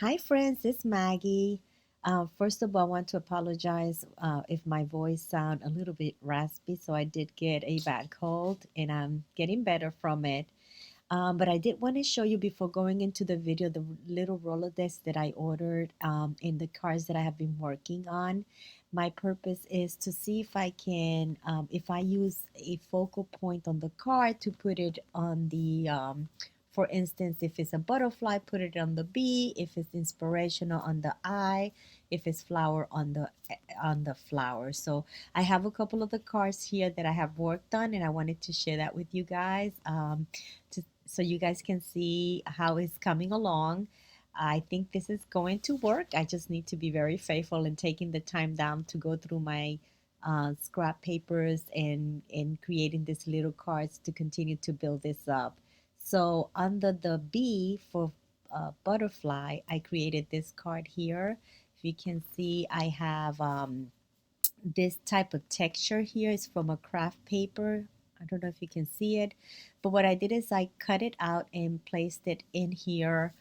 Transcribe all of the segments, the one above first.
Hi, friends, it's Maggie. First of all, I want to apologize if my voice sound a little bit raspy. So I did get a bad cold, and I'm getting better from it. But I did want to show you before going into the video the little Rolodex that I ordered in the cars that I have been working on. My purpose is to see if I can, if I use a focal point on the card to put it on the, for instance, if it's a butterfly, put it on the B. If it's inspirational, on the I. If it's flower, on the flower. So I have a couple of the cards here that I have worked on, and I wanted to share that with you guys. So you guys can see how it's coming along. I think this is going to work. I just need to be very faithful in taking the time down to go through my scrap papers and creating these little cards to continue to build this up. So under the B for butterfly, I created this card here. If you can see, I have this type of texture here is from a craft paper. I don't know if you can see it, but what I did is I cut it out and placed it in here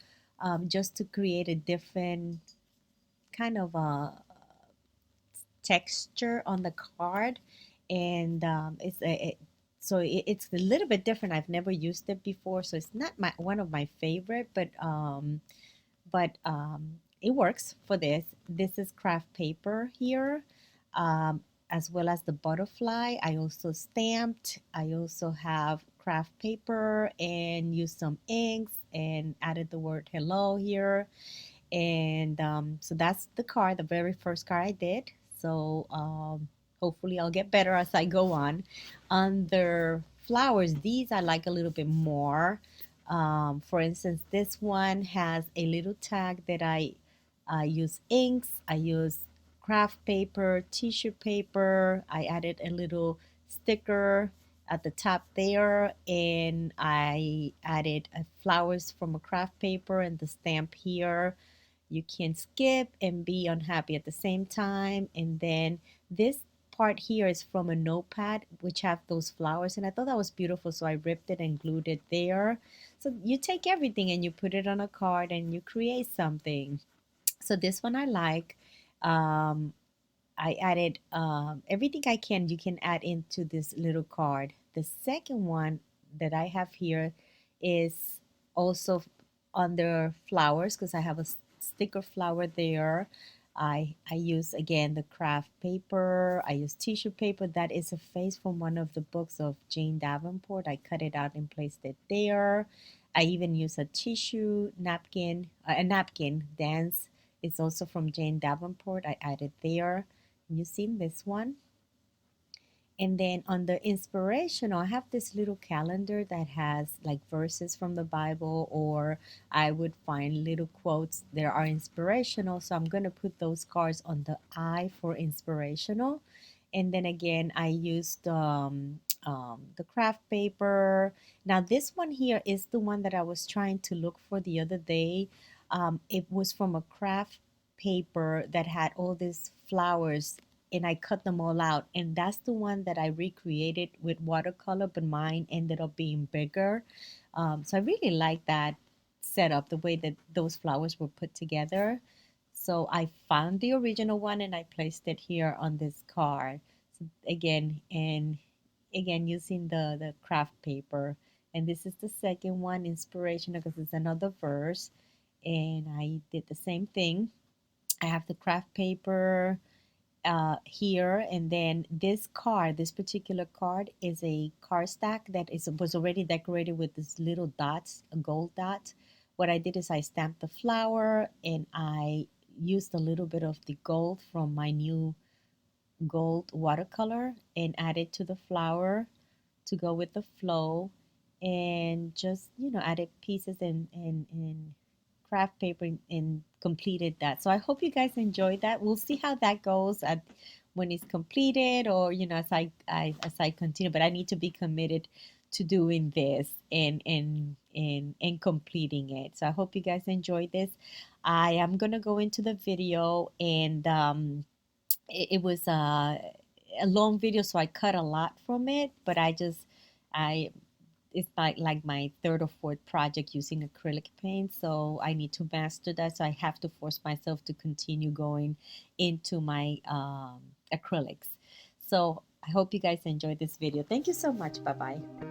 just to create a different kind of a texture on the card. And it's a little bit different. I've never used it before, so it's not one of my favorite, but it works for this. This is craft paper here, um, as well as the butterfly. I also stamped. I also have craft paper and used some inks and added the word hello here. And so that's the card, the very first card I did. So hopefully I'll get better as I go on. Under flowers, these I like a little bit more. For instance, this one has a little tag that I use inks, I use craft paper, tissue paper. I added a little sticker at the top there, and I added flowers from a craft paper and the stamp here. You can skip and be unhappy at the same time. And then this part here is from a notepad which have those flowers, and I thought that was beautiful, so I ripped it and glued it there. So you take everything and you put it on a card and you create something. So this one I like. um, I added everything I can, you can add into this little card. The second one that I have here is also under flowers because I have a sticker flower there. I use again the craft paper. I use tissue paper. That is a face from one of the books of Jane Davenport. I cut it out and placed it there. I even use a tissue napkin, a napkin dance. It's also from Jane Davenport. I added there. You seen this one? And then on the inspirational, I have this little calendar that has like verses from the Bible, or I would find little quotes that are inspirational. So I'm going to put those cards on the I for inspirational. And then again, I used the craft paper. Now, this one here is the one that I was trying to look for the other day. It was from a craft paper that had all these flowers, and I cut them all out. And that's the one that I recreated with watercolor, but mine ended up being bigger. So I really like that setup, the way that those flowers were put together. So I found the original one and I placed it here on this card. So again using the craft paper. And this is the second one, inspirational, because it's another verse. And I did the same thing. I have the craft paper here, and then this card, this particular card, is a card stack that was already decorated with these little dots, a gold dot. What I did is I stamped the flower and I used a little bit of the gold from my new gold watercolor and added to the flower to go with the flow, and just added pieces and craft paper and completed that. So I hope you guys enjoyed that. We'll see how that goes at when it's completed, or as I continue. But I need to be committed to doing this and completing it. So I hope you guys enjoyed this. I am gonna go into the video, and it was a long video, so I cut a lot from it. But I it's like my third or fourth project using acrylic paint, so I need to master that. So I have to force myself to continue going into my acrylics. So I hope you guys enjoyed this video. Thank you so much. Bye bye.